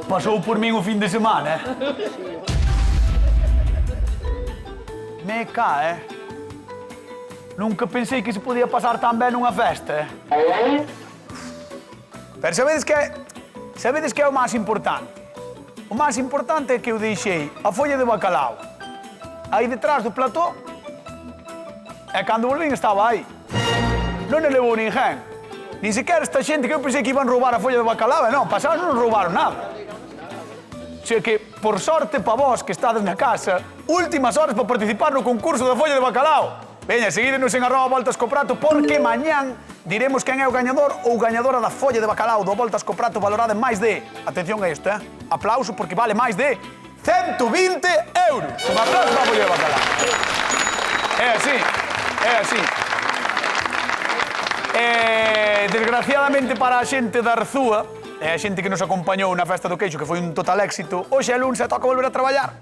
Pasou por min o fin de semana, Me cae, Nunca pensei que se podía pasar tan ben nunha festa, Pero sabedes que é o máis importante? O máis importante é que eu deixei a folla de bacalao aí detrás do plató e cando volvín estaba aí. Non a levou ninguén. Nin sequer esta xente que eu pensei que iban roubar a folla de bacalao e non, pasaron non roubaron nada. O sea que, por sorte pa vos que estades na casa, últimas horas para participar no concurso da folla de bacalao. Veña, seguídenos en @voltascoprato porque mañán diremos quen é o gañador ou gañadora da folla de bacalao do Voltas co Prato valorada en máis de, atención a isto, aplauso porque vale máis de 120 euros. Un aplauso para a folla de bacalao. É así, é así. Desgraciadamente para a xente da Arzúa, e a xente que nos acompañou na Festa do Queixo, que foi un total éxito, hoxe é lunes e toca volver a traballar.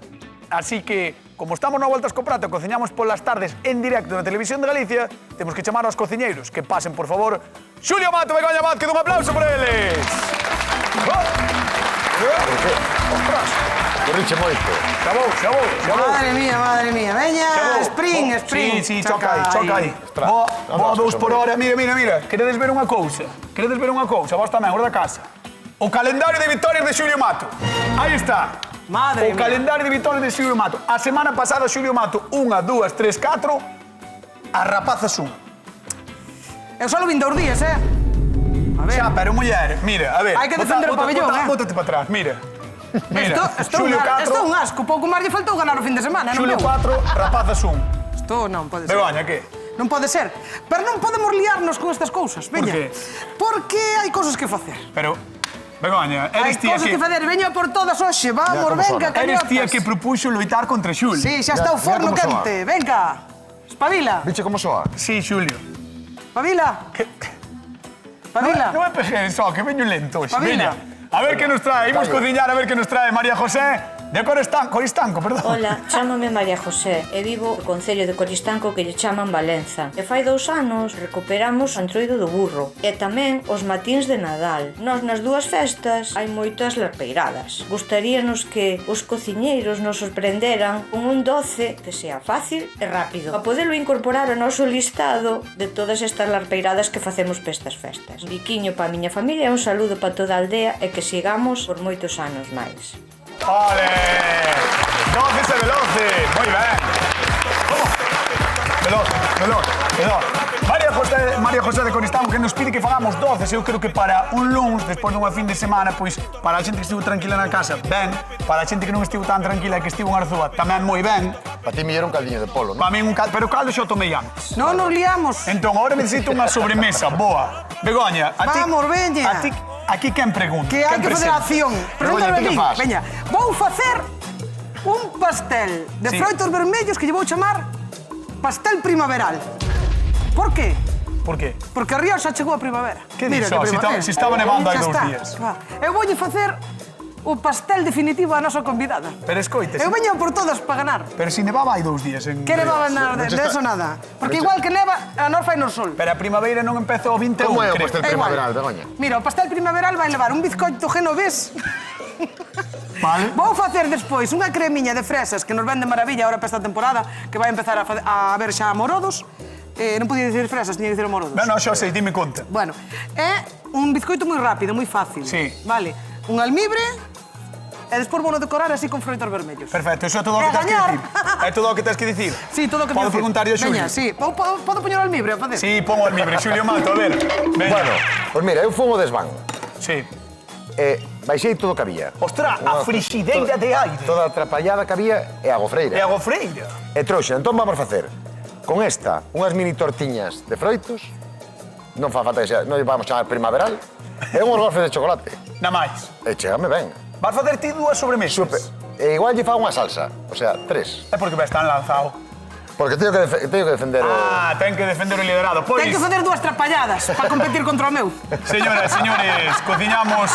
Así que, como estamos na Voltas co Prato e cociñamos polas tardes en directo na Televisión de Galicia, temos que chamar aos cociñeiros que pasen, por favor, Xulio Mato e Begoña Vázquez, un aplauso por eles! Ostras! Corriche moito. Xa vou. Madre mía. Veña, sprint. Sí, choca aí. Boa 2 por hora. Mira. Queredes ver unha cousa? Vos tamén, os da casa. O calendario de vitorias de Xulio Mato. Aí está. Madre mía. O calendario de vitorias de Xulio Mato. A semana pasada, Xulio Mato, 1, 2, 3, 4. As rapazas 1. Eu só vin 2 días, A ver. Xa, pero muller, mira, a ver. Hai que defender o pabellón, Bótate para atrás, mira. Isto é un asco, pouco máis lle faltou ganar o fin de semana, non Xulio 4, rapazas 1. Isto non pode ser. Begoña, que? Non pode ser. Pero non podemos liarnos con estas cousas, veña. Por qué? Porque hai cousas que facer. Pero, Begoña, eres tía Hai cousas que facer, veña por todas hoxe, vamos, venga, cañotas. Eres tía que propuxo loitar contra Xulio. Sí, xa está o forno quente, venga. Espabila. Viche como soa? Sí, Xulio. Espabila. Espabila. Non me pegues só, que veño lento hoxe. Espabila. Veña. A ver que nos trae, imos cociñar, a ver que nos trae María José de Coristanco, perdón. Hola, chámame María José e vivo no concello de Coristanco que lle chaman Valenza. E fai 2 anos recuperamos o Entroido do Burro e tamén os matíns de Nadal. Nos nas dúas festas hai moitas larpeiradas. Gustaríanos que os cociñeiros nos sorprenderan con un doce que sea fácil e rápido para podelo incorporar ao noso listado de todas estas larpeiradas que facemos para estas festas. Un biquiño para a miña familia e un saludo para toda a aldea e que sigamos por moitos anos máis. ¡Ole! ¡Doces e veloces! Moi ben. ¿Cómo? Veloz. María José de Coristanco que nos pide que fagamos doces. Eu creo que para un luns, despois dunha fin de semana, pois para a xente que estivo tranquila na casa, ben. Para a xente que non estivo tan tranquila e que estivo en Arzúa, tamén moi ben. Para ti me era un caldiño de polo, non? Para min un caldo, pero caldo xa o tomei antes. Non nos liamos. Entón, agora necesito unha sobremesa boa. Begoña, a ti... Vamos, veña. A ti... Aquí quen pregunta? Que hai que facer a acción. Pregúntame a ti que mí. fas? Veña, vou facer un pastel de froitos vermellos que lle vou chamar pastel primaveral. Por qué? Por qué? Porque a Río xa chegou a primavera. Que dis, se estaba nevando hai 2 días. Eu voulle facer o pastel definitivo a nosa convidada. Pero escoite... Eu veño por todas para ganar. Pero si nevaba hai 2 días en... Que nevaba nada, de eso nada. Porque igual que neva, a nós fai no sol. Pero a primavera non empeza o 21, Como é o creo. pastel primaveral, Begoña? Mira, o pastel primaveral vai levar un bizcoito genovés. Vale. Vou facer despois unha cremiña de fresas que nos vende maravilla ahora para esta temporada, que vai empezar a ver xa amorodos. Non podía dicir fresas, tiña que dicir amorodos. Non, xa sei, dime conta. Bueno, é un bizcoito moi rápido, moi fácil. Sí. Vale, un almibre e despois vou decorar así con froitos vermellos. Perfecto, iso é todo o que tens que dicir. É todo o que tens que dicir. Sí, todo o que Podo dicir. preguntar a Xulio? Veña, sí. Podo poñer o almibre a facer? Sí, pongo el libre. Xulio Mato, a ver. Veña. Bueno, pois mira, eu fui ao desván. Sí. Baixei todo o que había. Ostras, a frixideira de aire. Toda a atrapallada que había e a gofreira. E a gofreira. E trouxe, entón vamos facer con esta unhas mini tortiñas de froitos, non fa falta que sea, non vamos chamar primaveral, e unhos gofres de chocolate. Na máis. E chegame ben. Vas facer ti 2 sobremesas. Super. E igual lle fa unha salsa, o sea, 3. É porque ves tan lanzado. Porque teño que defender o... Ah, ten que defender o liderado. Pois... Ten que facer 2 trapalladas para competir contra o meu. Señoras, señores, cociñamos...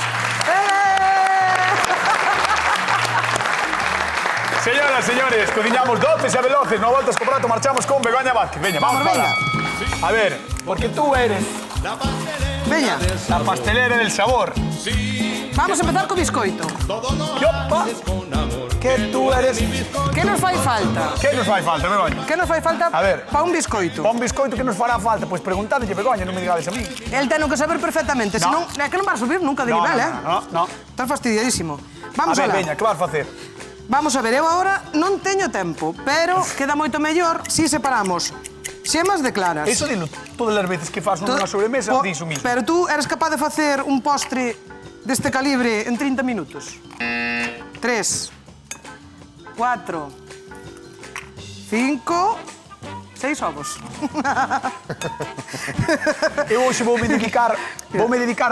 Señoras, señores, cociñamos doces e veloces. No Voltas co Prato, marchamos con Begoña Vázquez. Veña, vamos, venga. A ver, porque tú eres Veña, La pastelera del sabor. vamos a empezar co biscoito. Yopa. Que tú eres... Que nos fai falta? Que nos fai falta, Begoña? Que nos fai falta A ver. pa un biscoito? Pa un biscoito que nos fará falta? Pois preguntadlle, Begoña, non me digades a mí. El ten que saber perfectamente, No. senón é que non vas a subir nunca de nivel, No. Estás fastidiadísimo. A Vamos ver, alá. veña, que vas facer? Vamos a ver, eu agora non teño tempo, pero queda moito mellor si separamos xemas de claras. Iso dilo todas as veces que faz Tú- unha sobremesa, po- diso mismo. Pero tú eres capaz de facer un postre deste calibre en 30 minutos? 3, 4, 5, 6 ovos. Eu hoxe voume dedicar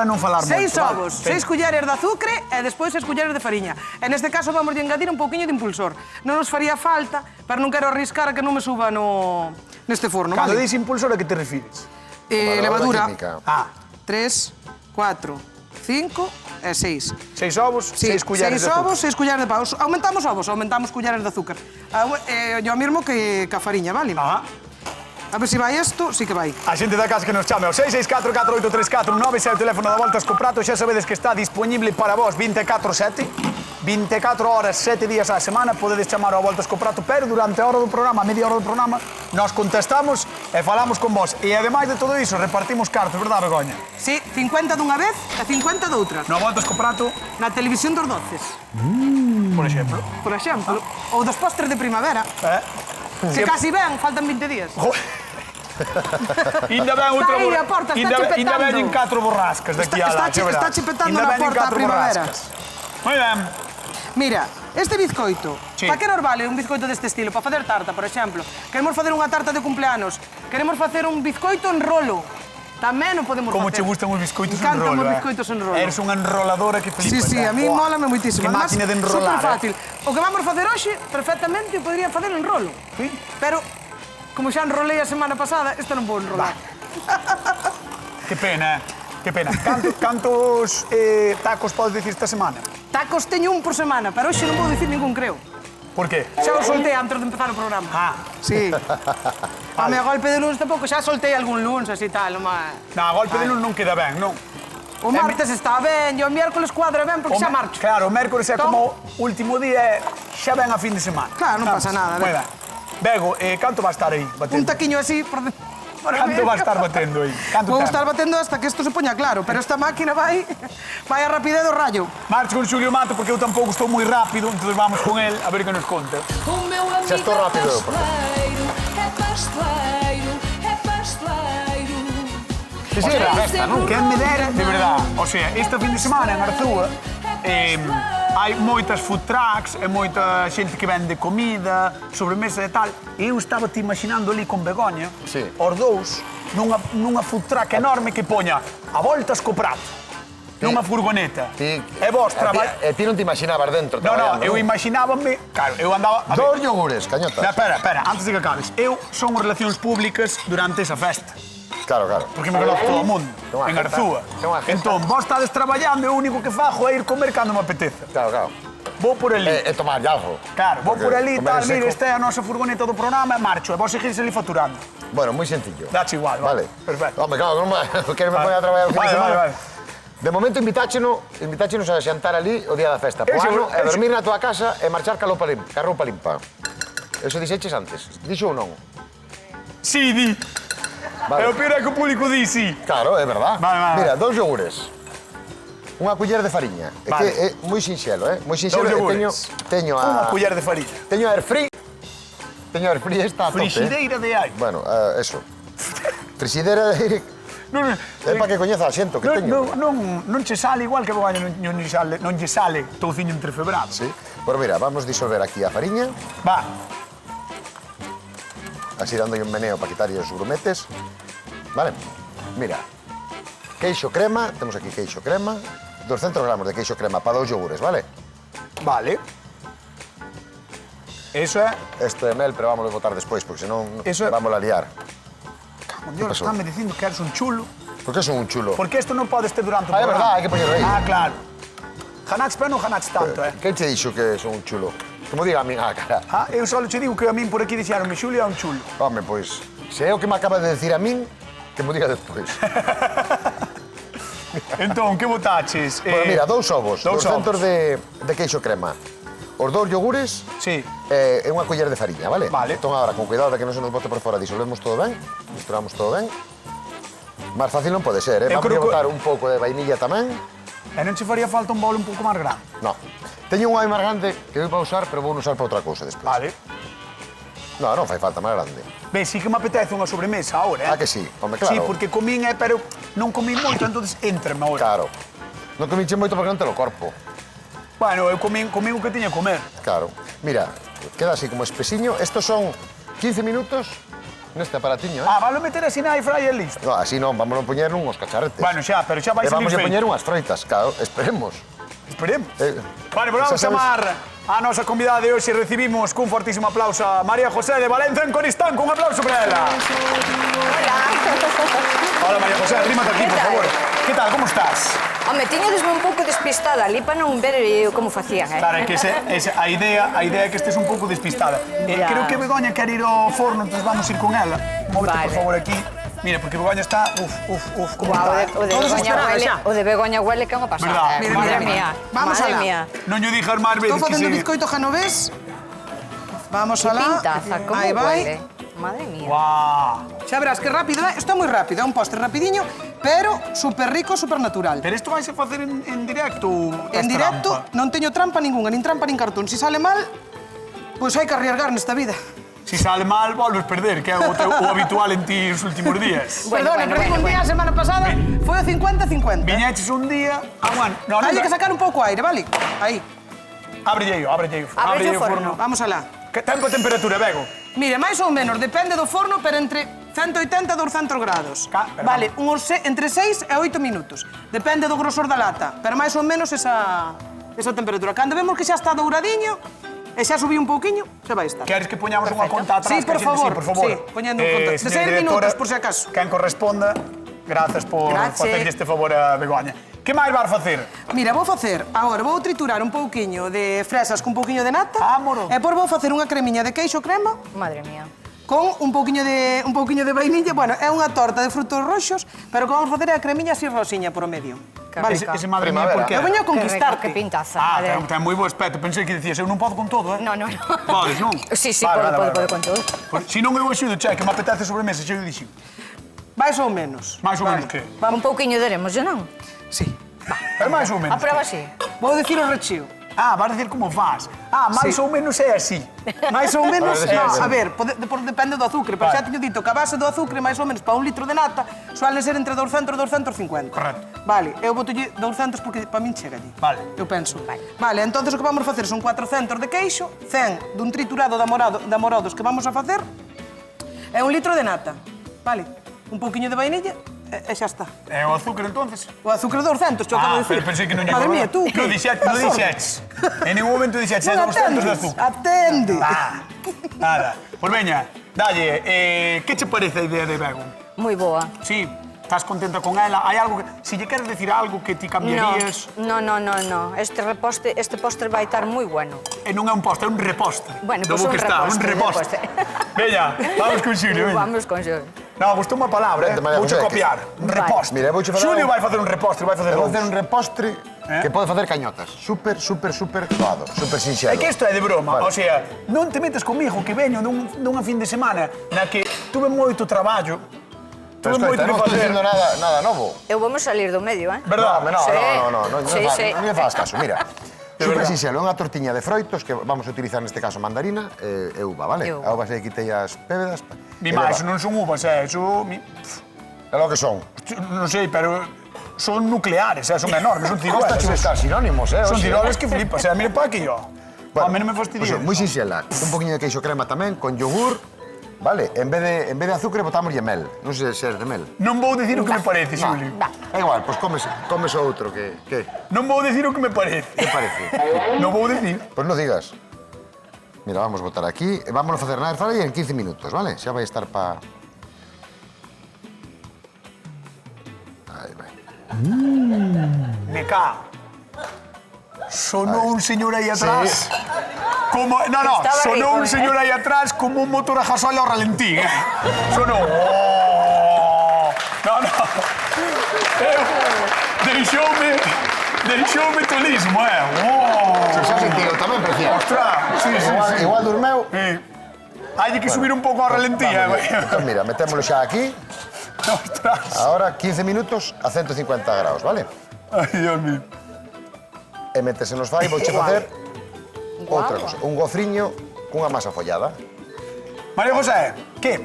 a non falar moito. 6 vale? ovos, Veña. 6 cullares de azúcar e despois 6 cullares de fariña. En este caso vamos a engadir un pouquiño de impulsor. Non nos faría falta, pero non quero arriscar a que non me suba neste forno, Cando vale? dis impulsor, a que te refires? Levadura. química. 3, 4, 5 e 6. 6 ovos, 6 cullares de 6 azúcar. ovos, 6 cullares de paus. Aumentamos ovos, aumentamos cullares de azúcar. Yo mismo que a fariña, vale? Ajá. A ver se vai isto, sí que vai. A xente da casa que nos chame ao 664-4834-9 é o teléfono da Voltas co Prato, xa sabedes que está disponible para vos 24/7, 24 horas, 7 días á semana, podedes chamar ao Voltas co Prato, pero durante a hora do programa, a media hora do programa, nós contestamos e falamos con vos. E ademais de todo iso, repartimos cartos, verdad, Begoña? Sí, 50 dunha vez e 50 doutra. No Voltas co Prato, Na televisión dos doces, por exemplo. por exemplo. Ou dos postres de primavera. Se casi ven, faltan 20 días. Inda ben outra Está aí a porta, está chipetando. Inda veñen 4 borrascas daqui Está- a la, está chi- está chipetando Inda na veñen porta a 4 primavera. borrascas. Moi ben. Mira, este bizcoito, Sí. para que nos vale un bizcoito deste estilo? Para facer tarta, por exemplo. Queremos facer unha tarta de cumpleanos. Queremos facer un bizcoito en rolo. Tamén o podemos Como facer. che gustan os biscoitos en Encantan rolo, os biscoitos en rolo. Eres unha enroladora que Sí, flipas. sí, a mí Buah, mólame moitísimo. Que Además, máquina de enrolar, super fácil. O que vamos facer hoxe, perfectamente, o podría facer en rolo. Sí. Pero, como xa enrolei a semana pasada, esta non vou enrolar. Que pena, que pena. Cantos tacos podes dicir esta semana? Tacos teño un por semana, pero hoxe non vou dicir ningún, creo. Por qué? Xa o soltei antes de empezar o programa. Ah, Sí. A me golpe de lunes tampouco, xa soltei algún lunes, así tal, mas... na golpe de luz non queda ben, non? O martes está ben, e o miércoles cuadra ben porque xa marcho. Claro, o mércoles é Entón- como o último día, xa ben a fin de semana. Claro, non pasa nada, Moi ben. ben. Bego, canto va a estar aí Un batendo? taquiño así por Canto va a estar batendo aí? Canto Vou tempo? estar batendo hasta que isto se poña claro, pero esta máquina vai a rapidez do rayo. Marcho con Xulio Mato porque eu tampouco estou moi rápido, entón vamos con el a ver que nos conta. O meu amigo Já estou rápido, é pasteleiro, é pasteleiro, é pasteleiro. Que sí, era festa, non? Que me dera, de verdad. O sea, este fin de semana en Arzúa hai moitas food trucks e moita xente que vende comida, sobremesa e tal. E eu estaba te imaginando ali con Begoña, Sí. os dous, nunha food truck enorme que poña a Voltas co Prato, nunha furgoneta. Ti, E vos traball... ti non te imaginabas dentro No, no, traballando, eu imaginábame... Claro, eu andaba... a ver, Dos yogures, cañotas. Espera, antes de que acabes. Eu son as relacións públicas durante esa festa. Claro, claro. Porque me conoce todo o mundo, Ten unha en jeta, Arzúa. ten unha jeta. Entón, vos estades traballando e o único que fajo é ir comer cando me apetece. Claro, claro. Vou por ali. E tomar algo. Claro, vou Porque por ali, comer tal, en mira, seco- esta é a nosa furgoneta do programa e marcho. E vos seguís ali facturando. Bueno, moi sencillo. Dache igual, Vale. Perfecto. Hombre, claro, non quero me poñer a traballar o fin de semana. Vale. De momento invitáchenos a xantar ali o día da festa. Po Ese- ano, e ese- dormir na tua casa e marchar ca roupa limpa. Eso dixeches antes. Dixo ou non? Sí, di. Vale. E o peor é que o público di sí. Claro, é verdad. Vale. Mira, 2 yogures. Unha culler de fariña. É Vale. que é moi sinxelo, Moi sinxelo. Dous E yogures. teño Unha a... culler de farina. Teño a airfree. Teño a airfree esta a tope. Frixideira de hai. Bueno, eso. Frisidera é Non, para que coñeza a xento que teño. non che sale igual que Begoña non lle sale touciño entre febrado. Sí. Pois mira, vamos disolver aquí a fariña. Va, Así dándolle un meneo para quitarlle os grumetes. Vale? Mira, queixo crema, temos aquí queixo crema, 200 gramos de queixo crema para 2 yogures, vale? vale. Eso é... Esto é mel, pero vamos a botar despois, porque senón Eso é- vamos a liar. Cago en Dios, pasou? estánme dicindo que eres un chulo. Por que son un chulo? Porque isto non pode estar durante o Ah, é programa. verdad, hai que poñerlo aí. Ah, claro. Janax, pero non janax tanto, Quen te dixo que son un chulo? Como diga a min á cara. Ah, eu só che digo que a min por aquí dixeronme Xulio é un chulo. Home, pois, se é o que me acaba de decir a min, que me diga despois. Entón, que botaches? Bueno, mira, 2 ovos, dous 200 ovos. de queixo crema, os 2 yogures Sí. e unha culler de fariña, vale? Vale. Entón, agora, con cuidado de que non se nos bote por fora, disolvemos todo ben, misturamos todo ben. Máis fácil non pode ser, Eu Vamos creo a que- botar un pouco de vainilla tamén. E non che faría falta un bolo un pouco máis grande? No. Teño un ai máis grande que vou para usar, pero vou usar para outra cousa despois. Vale. No, non fai falta máis grande. Ben, sí que me apetece unha sobremesa ahora, eh? Ah, que sí? Home, claro. Sí, porque comín, pero non comín moito, entonces entreme ahora. Claro. Non comiche moito porque non te lo corpo. Bueno, eu comín o que tiña que comer. Claro. Mira, queda así como espesiño. Estos son 15 minutos neste aparatiño, Ah, valo meter así na air fryer listo. No, así non, vamos a poñer uns cacharretes. Bueno, xa, pero xa vai E salir vamos a feito. poñer unhas froitas, claro, esperemos. Esperemos. Vale, Vale, pues vamos a chamar a nosa convidada de hoxe. Recibimos cun fortísimo aplauso a María José de Valencia en Coristanco. Un aplauso para ela. Hola, María José, arrímate aquí, Que por tal? favor. Que tal, como estás? Home, tiñadesme un pouco despistada ali para non ver como facían, Claro, é que a idea é que estés un pouco despistada. Ya. Creo que Begoña quer ir ao forno, entonces vamos ir con ela. Móvete, por Vale. favor, aquí. Mira, porque Begoña está... como Guau, está. o de Todos Begoña esperaban huele, xa. o de Begoña huele que é unha Verdad. pasada. Mira, Madre mira, mía. Vamos Madre alá. mía. Non lle dixas máis veces Estou que facendo se... bizcoito genovés. Vamos Que alá. pintaza, como Aí vai. huele. Madre mía. Guau. Xa verás que rápido, isto é moi rápido, é un postre rapidiño, pero super rico, super natural. Pero isto vais a facer en directo ou En tes directo trampa? non teño trampa ninguna, nin trampa nin cartón. Si sale mal, pois hai que arriesgar nesta vida. Si sale mal, volves perder, que é o habitual en ti os últimos días. Bueno, Perdona, bueno, perdí bueno, un día a semana pasada, foi o 50-50. Viñeches un día... Ah, bueno, no, Hai que sacar un pouco aire, vale? Aí, Ábrelle o Ábrelle o forno. vamos alá. Que tempo e temperatura, Bego? Mire, máis ou menos, depende do forno, pero entre 180 e 200 grados. Perdón. Vale, entre 6 e 8 minutos. Depende do grosor da lata, pero máis ou menos esa temperatura. Cando vemos que xa está douradiño, e xa subí un pouquiño, xa vai estar. Queres que poñamos unha conta atrás? Sí, que por a xente- favor. Sí, por favor. Sí, poñendo un conta. De señora 6 directora, minutos, por si acaso. Quen corresponda, gracias por Grazie. facerlle este favor a Begoña. Que máis vas facer? Mira, vou facer, agora vou triturar un pouquiño de fresas con un pouquiño de nata. Ah, moro. E por vou facer unha cremiña de queixo crema Madre mía. con un pouquiño de vainilla. Bueno, é unha torta de frutos roxos, pero o que vamos facer é a cremiña así rosiña por o medio. Que Vale. rica. Ese madre mía, Primavera. por que? Eu veño a Que rico, conquistarte. que pintaza. Ah, madre. ten moi bo aspecto. Pensei que dicías, eu non podo con todo, eh? No. Podes, non? Sí, Vale, podo vale, vale. con todo. Si non eu axudo, che, que me apetece sobremesa, xe eu dixo. Máis ou menos. Máis ou Vale. menos que? Un pouquiño daremos, xa non? Sí. Pero máis ou A menos. prova sí. Vou dicir o recheo. Ah, vas decir como faz. Ah, máis Sí. ou menos é así. Máis ou menos, Vale, no, sí, sí. a ver, depende do azúcar, pero Vale. xa teño dito que a base do azúcar, máis ou menos, para un litro de nata, suelen ser entre 200 e 250. Correcto. Vale, eu botolle 200 porque para min chega allí. Vale. Eu penso. Vale, entonces o que vamos facer son 400 de queixo, 100 dun triturado de amorodos que vamos a facer, e un litro de nata. Vale, un pouquiño de vainilla, e xa está. É o azúcar, entonces? O azúcar 200, te acabo de Pero dicir. pensei que non lle Madre acordaba. mía, tú, Non dixetes. En ningún momento dixetes, é Non 200 de atendes, azúcar. atende. Ah, nada. Pois veña, dalle, que che parece a idea de Bego? Moi boa. Sí, estás contenta con ela? Hai algo que... Si lle queres decir algo que ti cambiarías... No. Este postre vai estar moi bueno. E non é un postre, é un repostre. Bueno, Do pois bo que está, un repostre. Veña, vamos con Xulio, veña. Vamos con Xulio. Non, gustou unha palabra, Vente, María Vouche José, copiar. Un Vale. repostre. Mira, vouche falar Xulio un- vai facer un repostre, vai facer Vou dous. facer un repostre que pode facer cañotas. Super doado, super sinxelo. É que isto é de broma, Vale. o sea, non te metes comigo que veño dunha fin de semana na que tuve moito traballo, Pero tuve moito escoita, que non estou facer. dicindo nada novo. Eu vamos salir do medio, eh? Verdad? No, Sí. Sí. non me fagas caso, mira. De Super verdad. sinxelo, é unha tortiña de froitos que vamos a utilizar neste caso mandarina e uva, vale? E uva. A uva se quitei as pébedas. Mi e má, leva- eso non son uvas, eso... É lo que son. Non sei, pero son nucleares, son enormes, son ciroles. Costa che buscar sinónimos, Son Oxe. ciroles que flipas, mira pa aquí, ó. A mí non me fastidia. Pois, moi sinxela, un poquinho de queixo crema tamén, con yogur, vale? En vez de azúcar botámoslle mel. Non sei se é de mel. Non vou dicir o que me parece, Xulio. É igual, pois comes o outro que Non vou dicir o que me parece. que parece. Non vou dicir. Pois non digas. Mira, vamos botar aquí, e vámonos facer na airfryer en 15 minutos, vale? Xa vai estar pa... Aí vai. Me ca. Sonou un señor aí atrás. Como, no, Estaba sonou rico, un señor aí atrás como un motor a gasolio ao ralentín, Sonou. Oh. No. Deixoume tolismo, Oh. Xa sentido, tamén prefiero. Ostras, sí. Igual durmeu. Hai que subir un pouco a ralentía, Pues mira, metémoslo xa aquí. Ostras. Ahora 15 minutos a 150 graus, vale? Ai, Dios mío. E mentre se nos fai, vouche facer outra cosa. Un gofriño cunha masa follada. María José, que?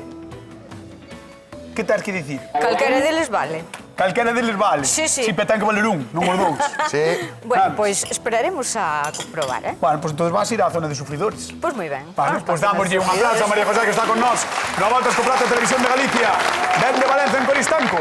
Que tens que dicir? Calquera deles vale. Calquera deles vale. Sí, sí. Si ten que valer un, non os dous. Sí. Bueno, pois esperaremos a comprobar, eh? Bueno, pues entonces vas a ir á zona de sufridores. Pois moi ben. Vale, pues damoslle un aplauso a María José que está con nós. No Voltas co Prato Televisión de Galicia. Dende Valencia en Coristanco.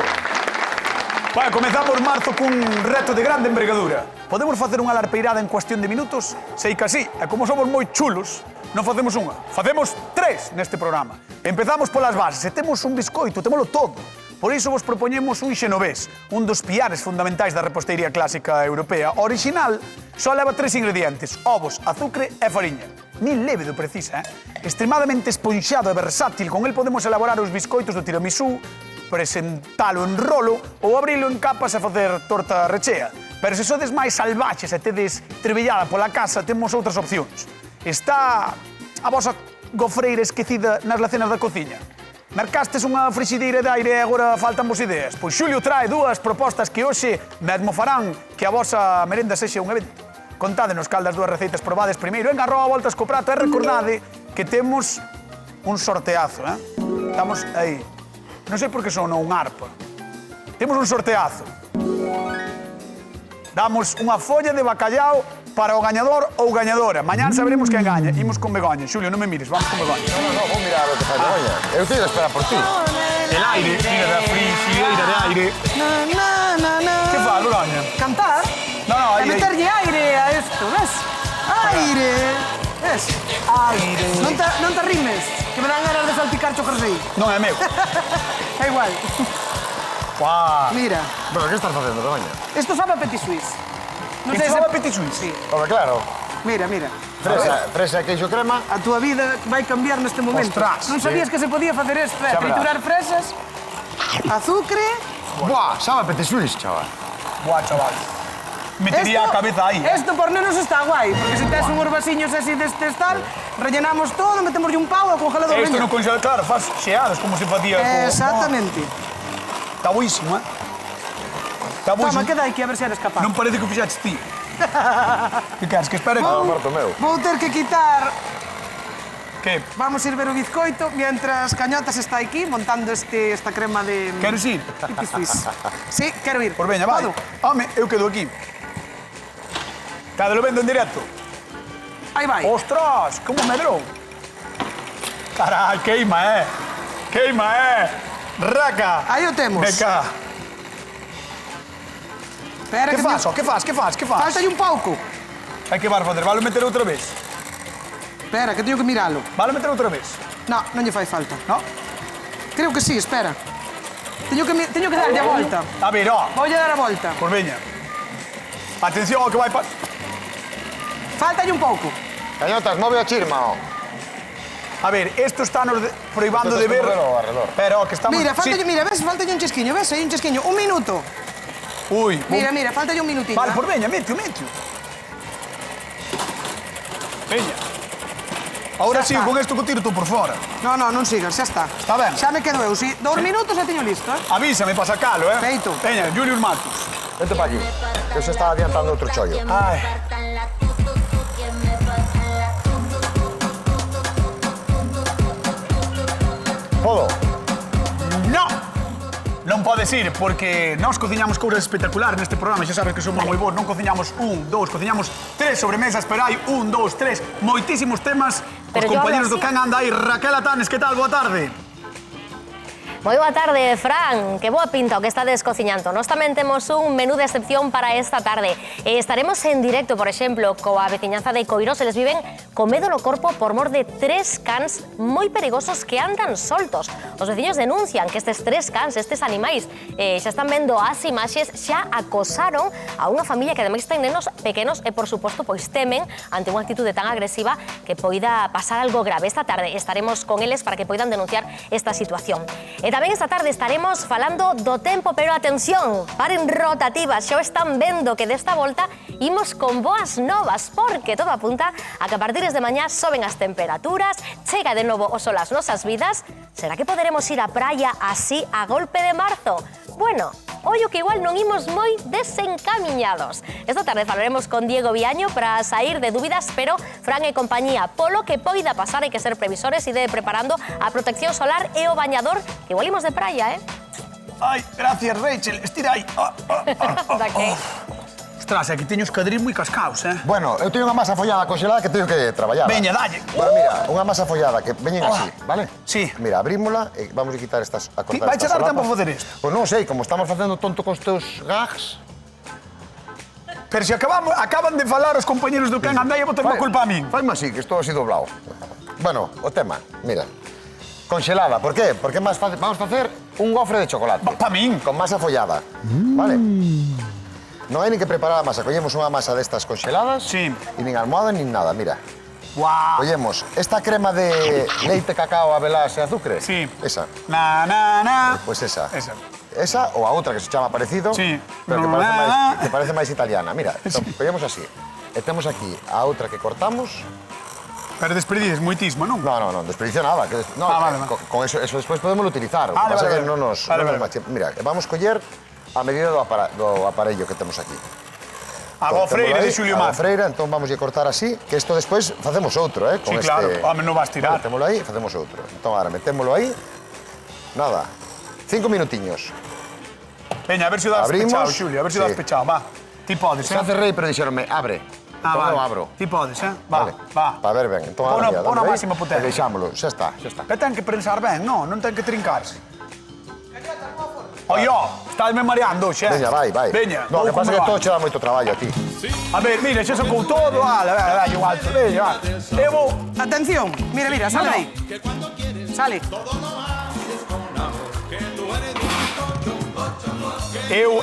Bueno, comezamos marzo cun reto de grande envergadura. Podemos facer unha larpeirada en cuestión de minutos? Sei que así, e como somos moi chulos, non facemos unha, facemos 3 neste programa. Empezamos polas bases, e temos un biscoito, témolo todo. Por iso vos propoñemos un xenovés, un dos piares fundamentais da repostería clásica europea. O original só leva 3 ingredientes, ovos, azúcar e fariña. Nin lévedo precisa, Extremadamente esponxado e versátil, con el podemos elaborar os biscoitos do tiramisú, presentalo en rolo ou abrilo en capas e facer torta rechea. Pero se sodes máis salvaxes e tedes trebellada pola casa, temos outras opcións. Está a vosa gofreira esquecida nas lacenas da cociña. Mercastes unha frixideira de aire e agora faltan vos ideas. Pois Xulio trae 2 propostas que hoxe mesmo farán que a vosa merenda sexa un evento. Contádenos cal das 2 receitas probades primeiro en @voltas co prato e recordade que temos un sorteazo, Estamos aí. Non sei por que sonou un arpa. Temos un sorteazo. Damos unha folla de bacallao para o gañador ou gañadora. Mañán saberemos quen gaña. Imos con Begoña. Xulio, non me mires, vamos con Begoña. No, vou mirar o que fai Begoña. Eu teño que esperar por ti. El aire, mira, da frixideira de aire. Que faz, Begoña? Cantar. No, E aí, aí. meterlle aire a isto, ves? Aire. Ves? Aire. Non te rimes, que me dan ganas de salpicar chocas aí. Non é meu. Da igual. Guau. Mira, Bueno, que estás facendo, Begoña? isto sabe a petit suisse. Non Isto sei sabe se... a petit suisse? Sí. Home, claro. Mira, mira. Fresa e queixo crema. A túa vida vai cambiar neste momento. Ostras, Non sabías que se podía facer isto, Xa verás. triturar fresas, azucre... Buah, sabe a petit suisse, chaval. Guau, chaval. Metería a cabeza aí. Esto por nenos está guai, porque se tes unhos vasiños así destes tal, rellenamos todo, metemoslle un pau ao congelador. Isto veña. no congelador, claro, faz xeadas como se facía co... Exactamente. Está buísimo, Está buísimo. Toma, queda aquí a ver se eres capaz. Non parece que o fixaches ti. Que queres, que espere? Ah, Marto meu. Vou ter que quitar... Que? Vamos ir ver o bizcoito, mientras Cañotas está aquí montando esta crema de... Queres ir? Petit Suisse. Sí, quero ir. Por veña, vai. Podo? Home, eu quedo aquí. Cada lo vendo en directo. Aí vai. Ostras, como medrou. Carai, queima, Queima, Raca. Aí o temos. Beca. Espera Que faz, ó? Que faz? Que faz? Que faz? Faltalle un pouco. Hai que vas facer? Vale meter outra vez? Espera, que teño que miralo. Vale meter outra vez? No, non lle fai falta. No? Creo que sí, espera. Teño que darlle a volta. A ver, ó. Voulle dar a volta. Pois veña. Atención ao que vai pa... Faltalle un pouco. Cañotas, move a chirma, ó. A ver, esto está nos proibando de ver... Arredor. Pero que estamos... Mira, faltalle, Sí. mira, ves, faltalle un chesquiño, ves, aí un chesquiño. Un minuto. Ui, Mira, mira, faltalle un minutinho. Vale, por veña, meteo. Veña. Ahora Xa sí, está. con esto que tiro tú por fora. No, non sigas, xa está. Está ben. Xa me quedo eu, si 2 minutos xa teño listo, Avísame para sacalo, Feito. Veña, Julius Matus. Vente para aquí. Eu se estaba adiantando outro chollo. Ai. Podo? No! Non podes ir, porque nós cociñamos cousas espectaculares neste programa, xa sabes que somos moi bons, non cociñamos un, dous, cociñamos 3 sobremesas, pero hai 1, 2, 3, moitísimos temas. Pero Os yo compañeros hablo do así. Can anda aí, Raquel Atanes, que tal? Boa tarde. Moi boa tarde, Fran. Que boa pinta o que estades cociñando. Nós tamén temos un menú de excepción para esta tarde. Estaremos en directo, por exemplo, coa veciñanza de Coirós. Eles viven co medo no corpo por mor de 3 cans moi perigosos que andan soltos. Os veciños denuncian que estes 3 cans, estes animais, xa están vendo as imaxes, xa acosaron a unha familia que ademais ten nenos pequenos e, por suposto, pois temen ante unha actitude tan agresiva que poida pasar algo grave. Esta tarde estaremos con eles para que poidan denunciar esta situación. E tamén esta tarde estaremos falando do tempo, pero atención, paren rotativas, xa o están vendo que desta volta imos con boas novas, porque todo apunta a que a partir de mañá soben as temperaturas, chega de novo o sol ás nosas vidas. Será que poderemos ir á praia así a golpe de marzo? Bueno, ollo que igual non imos moi desencamiñados. Esta tarde falaremos con Diego Viaño para sair de dúbidas, pero Fran e compañía, polo que poida pasar, hai que ser previsores e de preparando a protección solar e o bañador, que igual imos de praia, Ai, gracias, Rachel. Estira aí. Da que? Ostras, aquí teño os cadrís moi cascaos, Bueno, eu teño unha masa follada conxelada que teño que traballar. Veña, dalle. Bueno, mira, unha masa follada que veñen así, vale? Sí. Mira, abrímola e vamos a quitar estas, a cortar Vai estas che dar solapas. tempo a facer isto? Pois non sei, como estamos facendo tonto cos teus gags... Pero se acaban de falar os compañeros do Can Andai e botan a culpa a min. Faime así, que estou así doblado. Bueno, o tema, mira. Conxelada, por qué? Porque máis fácil, vamos a facer un gofre de chocolate. Pa min. Con masa follada, vale? Non hai nin que preparar a masa, collemos unha masa destas conxeladas Sí. e nin almohada nin nada, mira. Guau. Collemos esta crema de leite, cacao, avelas e azúcar. Sí. Esa. Na, na, na. Pois esa. Esa. Esa ou a outra que se chama parecido, Sí. pero que parece máis italiana. Mira, Sí. collemos así. E temos aquí a outra que cortamos. Pero desperdices moitismo, non? No, desperdicio nada. No, vale. con eso despois podemos utilizar. O que Vale, pasa vale, é que vale. non nos Vale. mache- Mira, vamos coller a medida do aparello que temos aquí. A gofreira de Xulio A Mar. gofreira, entón vamos a cortar así, que isto despois facemos outro, con Sí, claro. Home, non vas tirar. Metémolo aí, facemos outro. Entón, ahora, metémolo aí. Nada. 5 minutiños. Veña, a ver se o das Abrimos. pechado, Xulio, a ver se o das Sí. pechado, va. Ti podes, Se hace rei, pero dixeronme, abre. Entón vale. eu abro. Ti podes, Va, Vale. va. Para ver ben. Entón, Pon ahora, mira, a dame aí, máxima potencia. E deixámolo, xa está, xa está. Que ten que prensar ben, non ten que trincarse. Oi, estás me mareando, xe. Veña, vai. Veña, No, vou que pasa é que comprobar. todo che dá moito traballo a ti. A ver, mira, xa sacou todo, vai, un alto, veña, va. Eu vou... Atención, mira, sale No, no. aí. Sale. Eu,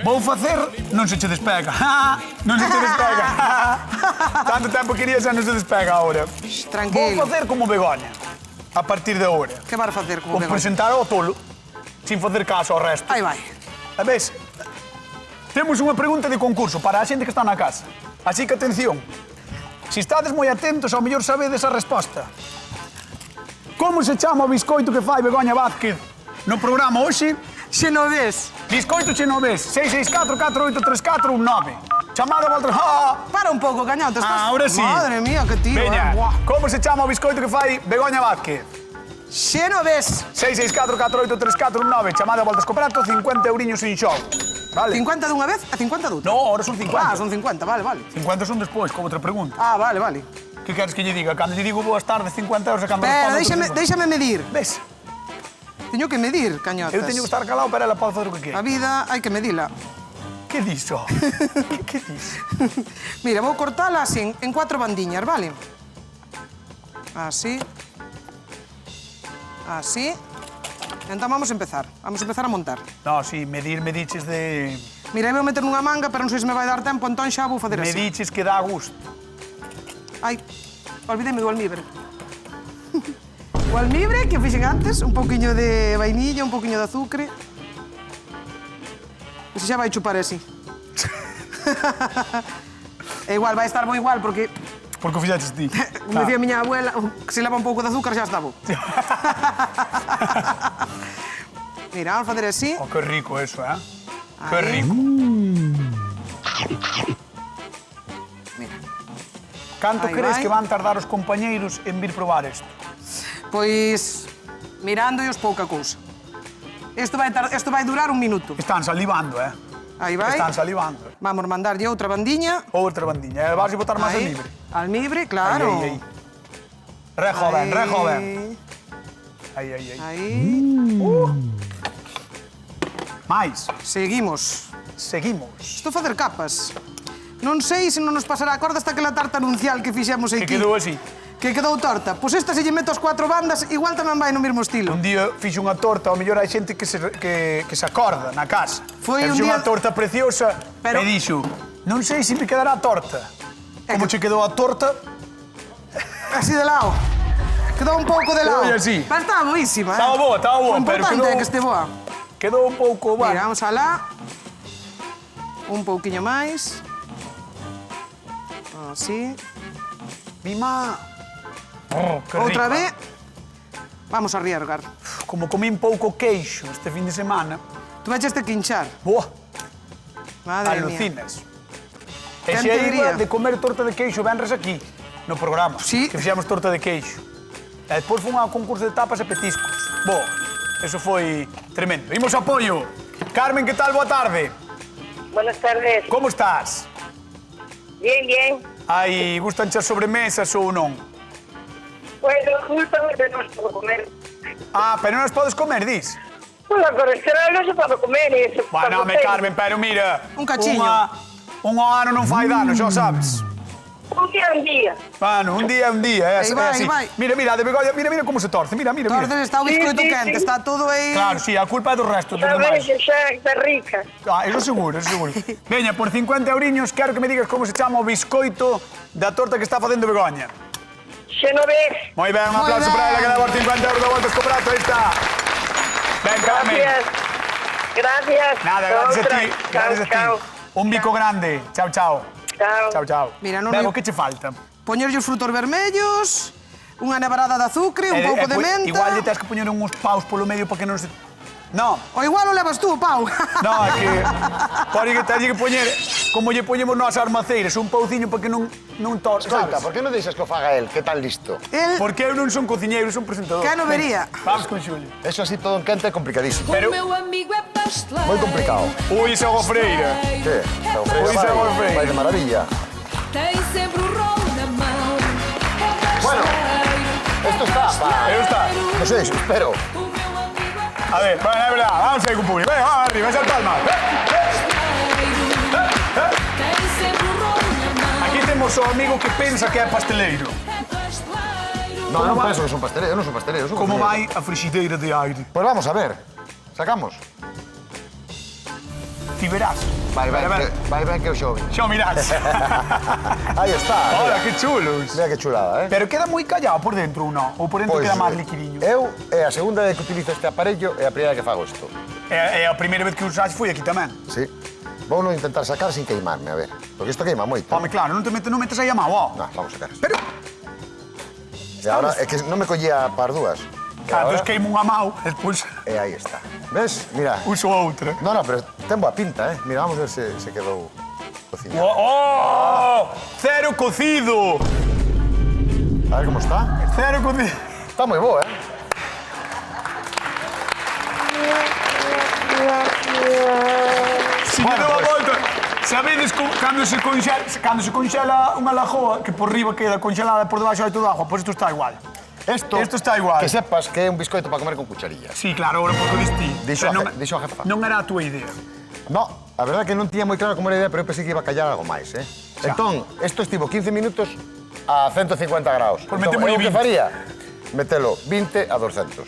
vou facer... Non se che despega. Non se che despega. Tanto tempo quería xa non se despega ahora. Vou Tranquilo. facer como Begoña, a partir de ahora. Que vas a facer como Vou Begoña? presentar ao tolo, sin facer caso ao resto. Aí vai. A ves, temos unha pregunta de concurso para a xente que está na casa. Así que atención, se estades moi atentos, ao mellor sabedes a resposta. Como se chama o biscoito que fai Begoña Vázquez no programa hoxe? Xenovés. Biscoito Xenovés, 664-483419. Chamada a volta... Para un pouco, cañota. Estás... Ahora sí. Madre mía, que tío. Veña, Buah. como se chama o biscoito que fai Begoña Vázquez? Xenovés. 664-483419. Chamada a volta escoperato, 50 euriños sin show. Vale? 50 dunha vez a 50 doutra. No, ahora son 50. Ah, son 50, vale. 50 son despois, como outra pregunta. Ah, vale. Que queres que lle diga? Cando lle digo boas tardes, 50 euros, e cando Pero respondo... déixame medir. Ves? Teño que medir, cañotas. Eu teño que estar calado, pero ela pode fazer o que A quere. vida hai que medila. Que diso? Que diso? Mira, vou cortala así, en 4 bandiñas, vale? Así. Así. Entón vamos a empezar. Vamos a empezar a montar. No, sí, mediches de... Mira, vou meter nunha manga, pero non sei se me vai dar tempo, entón xa vou facer así. Mediches que dá gusto. Ai, olvidei-me do almíbre. O almíbre que fixen antes, un pouquiño de vainilla, un pouquiño de azúcar. Ese xa vai chupar así. E igual, vai estar bo igual, porque Porque o fixaches ti. como dicía a miña abuela, que se leva un pouco de azúcar xa está bo. Mira, vamos facer así. Oh, que rico eso, Que Ahí. rico. Mira. Canto Aí crees vai. que van tardar os compañeiros en vir probar isto? Pois, mirándoos pouca cousa. Isto vai durar un minuto. Están salivando, Aí vai. Están salivando. Vamos mandarlle outra bandiña. Outra bandiña. Vas a botar máis Aí. almíbre. Almíbre, claro. Aí. Re joven, re joven. Aí. Aí. Mais. Seguimos. Seguimos. Estou a facer capas. Non sei se non nos pasará a corda hasta aquela tarta anuncial que fixemos Que aquí. quedou así. Que quedou torta. Pois esta se lle meto as 4 bandas, igual tamén vai no mesmo estilo. Un día fixo unha torta, ao mellor hai xente que se acorda na casa. Foi un Fixo día- unha torta preciosa Pero- e dixo, non sei se me quedará torta. Como che quedou a torta? Así de lado. Quedou un pouco de lado. Quedoulle así. Pero estaba boísima, Estaba boa, O pero importante é que este boa. Quedou un pouco... Mira, Bueno, vamos alá. Un pouquiño máis. Así. mima... Oh, que Outra rico. vez. Vamos a arriesgar. Como comí un pouco queixo este fin de semana, Tú vachaste quinchar. boa, Madre mía. alucinas. E Quen xe te iba diría? de comer torta de queixo venres aquí, no programa, Sí. que fixemos torta de queixo. E despois fun ao concurso de tapas e petiscos. Boa, eso foi tremendo. Imos apoio. Carmen, que tal? Boa tarde. Buenas tardes. Como estás? Bien, bien. Ai, gustan as sobremesas ou non? Bueno, justamente no se puede comer. Ah, pero non as podes comer, dis? Pues la colesterol no se puede comer. Y se Bueno, me Carmen, pero mira... Un cachiño. Un ano non fai dano, xa o sabes. Un día, un día. Bueno, un día é un día, é Aí vai, así. aí vai. Mira, mira, de Begoña, mira, mira como se torce, mira, mira, mira. Entonces está o biscoito Sí, sí, quente, sí. está todo aí... Claro, sí, a culpa é do resto, dos Sabes demais. que xa está rica. Ah, eso seguro, eso seguro. Veña, por 50 euriños, quero que me digas como se chama o biscoito da torta que está facendo Begoña. Xenovés. Moi ben, un Moi aplauso ben. para ela que dá por 50 euros de voltas co prato, aí está. Ben, Carmen. Gracias. Gracias. Nada, gracias a Outra. ti, gracias Chao, a ti. Un bico grande. Chao, chao. chao. Chao, chao. Mira, non Ben, hai- o que che falta? Poñerlle os frutos vermellos, unha nevarada de azucre, un pouco de menta... Igual lle tens que poñer uns paus polo medio para que non se... No, O igual o levas tú, Pau. no, é que... Pode que teñe que poñer, como lle poñemos nós as armaceiras, un pauciño para que non torce, Escolta, sabes? por que non deixas que o faga el? Que tan listo? El... Porque eu non son cociñeiro, son presentador. Que non vería. Vamos con Xulio. Eso así todo en quente é complicadísimo. Pero- O meu amigo é pasteleiro. Moi complicado. Ui, se hago freira. Que? O Pois é, o Freire. vai de maravilla. Tem sempre o rolo na mão. É Bueno, pasteleiro. esto está, pa. Aí está. No sei, espero. O meu amigo é A ver, bueno, é verdad, vamos aí con público. Venga, vamos arriba, esa palma. pasteleiro. Tem sempre o rolo na mão. Aquí temos o amigo que pensa que é pasteleiro. É pasteleiro. No, non penso que son pasteleiro, eu non son pasteleiro, son Como cociñeiro. vai a frixideira de aire? Pois vamos a ver. Sacamos. Ti verás. Vai ben que eu xo vi. Xa o mirás. Aí está. Hola, mira. que chulos. Mira que chulada, Pero queda moi callado por dentro ou non? Ou por dentro Pois, queda máis liquidiño? eu é a segunda vez que utilizo este aparello e a primeira que fago isto. É a primeira vez que usas foi aquí tamén. Sí. Vou non intentar sacar sin queimarme, a ver. Porque isto queima moito. Home, claro, non metes aí a mão, ó. No, vamos a sacar. Pero, E agora é que non me collía para as dúas. E claro, agora- entonces queimo unha mão, despois E aí está. Ves? Mira. uso outra. No, pero ten boa pinta, eh? Mira, vamos ver se quedou cociñado. Oh, cero cocido. A ver como está. Cero cocido. Está moi boa, eh? Si me Bueno, dou a pues. volta. Sabedes cando se conxela unha lagoa que por riba queda conxelada por debaixo hai todo agua, pois isto está igual. Esto está igual. Que sepas que é un biscoito para comer con cucharillas. Sí, claro, ahora porque diste. Dixo a jefa. Non era a túa idea. No, a verdade que non tiña moi claro como era a idea, pero eu pensei que iba a callar algo máis, eh? Xa. Entón, isto estivo 15 minutos a 150 graus. Pois Entón, metémoslle eu que 20. faría? Metelo 20 a 200.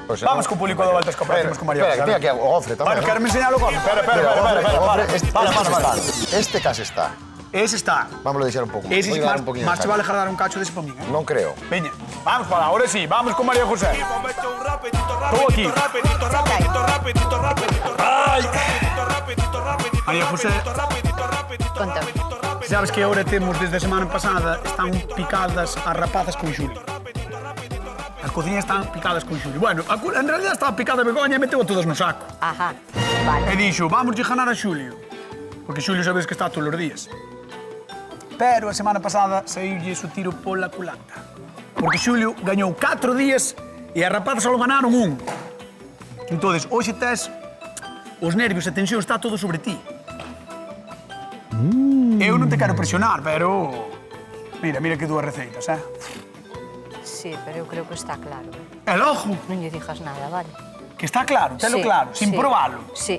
Pois senón- Vamos co público de voltas que aparecemos con María Espera, que José. teña aquí o gofre tamén. Bueno, quero me enseñar o gofre. Espera, Mira, o gofre, o gofre, este Para. está. Este case está. Ese está. Vamos a deixar un pouco. Ese Voy sí, a dar más, un poquinho más de te vale caña. dejar dar un cacho de ese para mí, ¿eh? Non creo. Veña, vamos para ahora sí, vamos con María José. Todo aquí. Ay. María José, Contame. sabes que ahora temos desde a semana pasada están picadas as rapazas con Xulio. As cociñas están picadas con Xulio. Bueno, en realidad estaba picada Begoña e meteu a todas no saco. Ajá, E vale. dixo, vamos de ganar a Xulio. Porque Xulio sabes que está todos os días. Pero a semana pasada saíulle o tiro pola culata. Porque Xulio gañou 4 días e as rapazas só ganaron un. Entonces, hoxe tes os nervios e a tensión está todo sobre ti. Eu non te quero presionar, pero... Mira que dúas receitas, eh? Sí, pero eu creo que está claro. El ojo, Non lle dijas nada, vale? que está claro, telo Sí, claro, sin sí, probalo. Sí,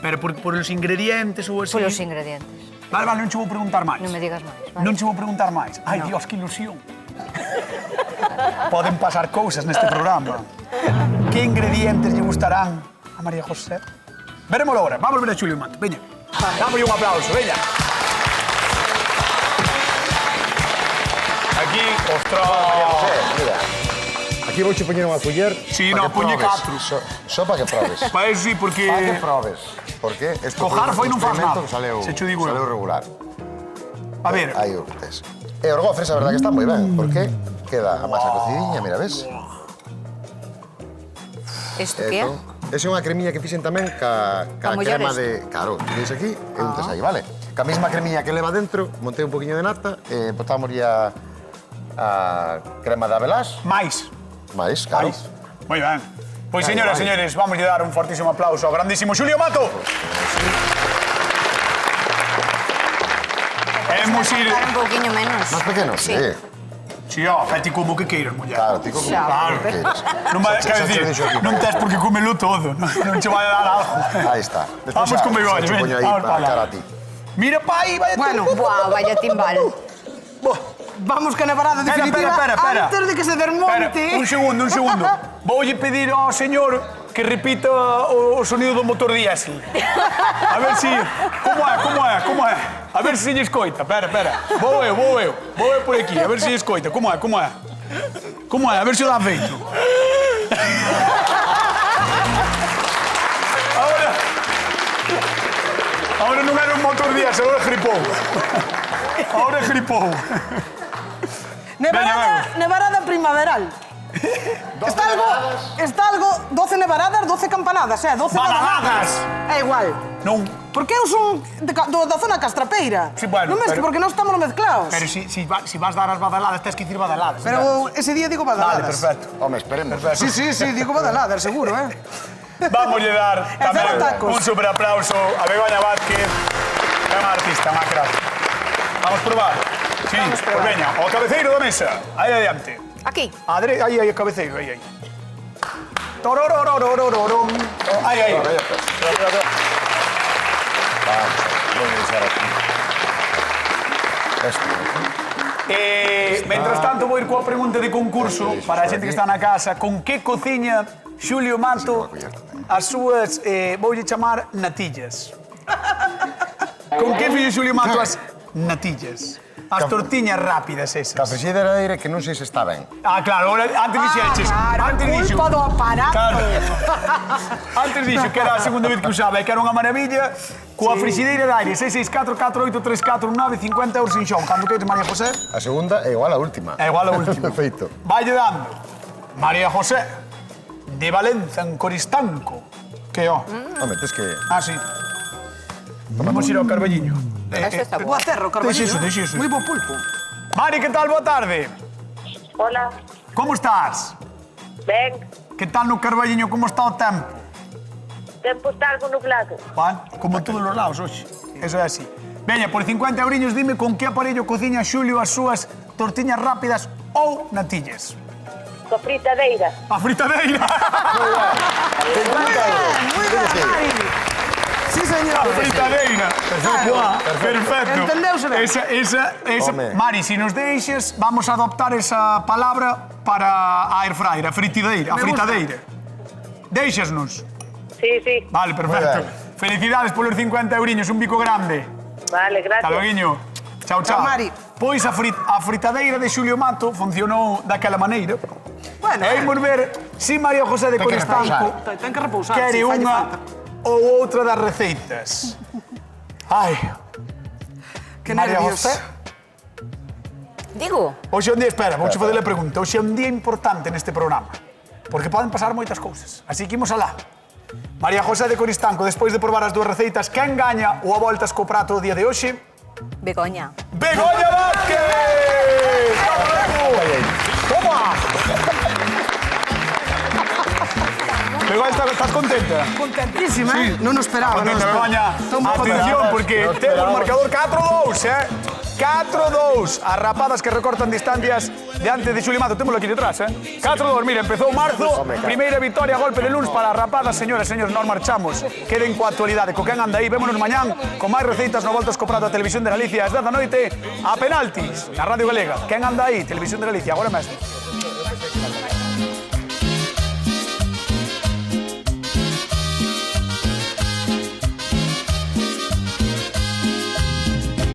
Pero por os ingredientes ou así... polos ingredientes. Vale, non che vou preguntar máis. Non me digas máis, vale? Non che vou preguntar máis. Ai, No. Dios, que ilusión. Poden pasar cousas neste programa. Que ingredientes lle gustarán a María José? Veremoslo agora. Vamos ver a Xulio Mato. Veña. Dámoslle un aplauso, veña. Aquí, ostras. Mira, Aquí vouche poñer unha culler. Sí, pa no, que poñe probes. 4. Só para que probes. Para eso sí, porque... Para que probes. Porque este Cojar foi non faz experimento nada. que saleu, Se cho digo eu. saleu regular. A ver, Aí o que tes. E os gofres, a verdade que están moi ben, porque queda a masa cocidinha, mira, ves? Isto que é? Esa é unha cremiña que fixen tamén ca Pa mollar crema isto. de... Claro, tienes aquí e untes aí, vale? Ca mesma cremiña que leva dentro, montei un poquinho de nata e botamos a crema de abelás. máis. Mais, claro. Máis. Moi ben. Pois, Vai, señoras e vai. señores, vamos a dar un fortísimo aplauso ao grandísimo Xulio Mato. Hemos ir... Para un pouquiño menos. Más pequenos, sí. Si, ó, ti como que queiras, muller. Claro, ti como Claro. queiras. Non vai, Xa- quero xa te dicir, dixo aquí. non tes por que comelo todo, non che vai a dar algo. Aí está. Despois Vamos xa- con Begoña, xa te ven, poño aí vamos para para cara alá. a ti. Mira pa aí, vaya Bueno, Buah, vaya timbal. Vamos que a nevarada definitiva espera. antes de que se desmonte. Espera, un segundo. Voulle pedir ao señor que repita o sonido do motor diésel. A ver si... Como é? A ver se lle escoita. Espera. Vou eu por aquí, a ver se lle escoita. Como é? A ver se o dá feito. Ahora non era un motor diésel, ahora gripou. Nevarada primaveral. Está algo 12 nevaradas, 12 campanadas, 12 Badaladas. É igual. Non. Porque eu son da zona castrapeira. Sí, bueno, non mezclo, pero- porque non estamos mezclados. Pero si vas dar as badaladas, tens que dicir badaladas. Pero ese día digo Vale, badaladas. perfecto. Home, esperemos. Sí, digo badaladas, seguro, Vamos a dar cero tamén tacos. un super aplauso a Begoña Vázquez, que é unha artista, má crack. Vamos probar. Sí, pues veña, o cabeceiro da mesa. Aí adiante. Aquí. Aí, o cabeceiro, aí. Tororororororom. Aí. Vamos, vou deixar aquí. Esto. Mientras tanto, vou ir coa pregunta de concurso para a xente que está na casa. Con que cociña Xulio Mato as súas, voulle chamar, natillas? Con que fixo Xulio Mato as natillas? As tortiñas rápidas esas. Ca frixideira de aire que non sei se está ben. Ah, claro, ahora, antes dixeches. Antes dixo. culpa do aparato. Claro. Antes dixo que era a segunda vez que usaba e que era unha maravilla. Coa frixideira de aire, 664-483419, 50 euros en xón. Cando queres, María José? A segunda é igual a última. É igual a última. Feito. Valle dando. María José, de Valenza, en Coristanco. Que ó. Home, tes que... Ah, sí. Vamos ir ao Carballiño. Esto está Boa cerro, Carballiño. Deixe iso. Moi bo pulpo. Mari, que tal? Boa tarde. Hola, Como estás? ben, Que tal no Carballiño? Como está o tempo? tempo está algo nublado. Juan, como en todos os lados hoxe. Eso é así. Veña, por 50 euriños, dime con que aparello cociña Xulio as súas tortiñas rápidas ou natillas. Co fritadeira. A fritadeira. Moi ben, Mari. Sí, señor. A fritadeira. Perfecto. Entendeuse ben. Esa, Home. Mari, si nos deixes, vamos a adoptar esa palabra para a air fryer, a fritadeira. A Me gusta. fritadeira. Deixesnos. Sí. Vale, perfecto. Moi Felicidades polos 50 euriños, un bico grande. Vale, Hasta gracias. loguiño. Chao. Chao, Mari. Pois a fritadeira de Xulio Mato funcionou daquela maneira. Bueno, E imos ver si María José de Ten que Coristanco ten que repousar. quere sí, falle unha falta. ou outra das receitas. Ai, Que María nervios. José. Digo, Hoxe é un día, espera, vouche fazer a pregunta. Hoxe é un día importante neste programa, porque poden pasar moitas cousas. Así que imos alá. María José de Coristanco, despois de probar as dúas receitas, quen gaña o a voltas co prato o día de hoxe? Begoña. Begoña Vázquez! Toma! Begoña, estás contenta? Contentísima, non o esperaba. Contenta, Begoña. Estou moi Atención, contenta. porque temos o marcador 4-2, 4-2. As rapadas que recortan distancias diante de Xulio Mato. Témolo aquí detrás, 4-2. Mira, empezou marzo. Primeira victoria, golpe de luns para as rapadas. Señoras e señores, non marchamos. Queden coa actualidade. Co quen anda aí, vémonos mañán con máis receitas no Voltas co Prato a Televisión de Galicia. As 10 da noite, a penaltis, na Radio Galega. Quen anda aí, Televisión de Galicia, agora mesmo.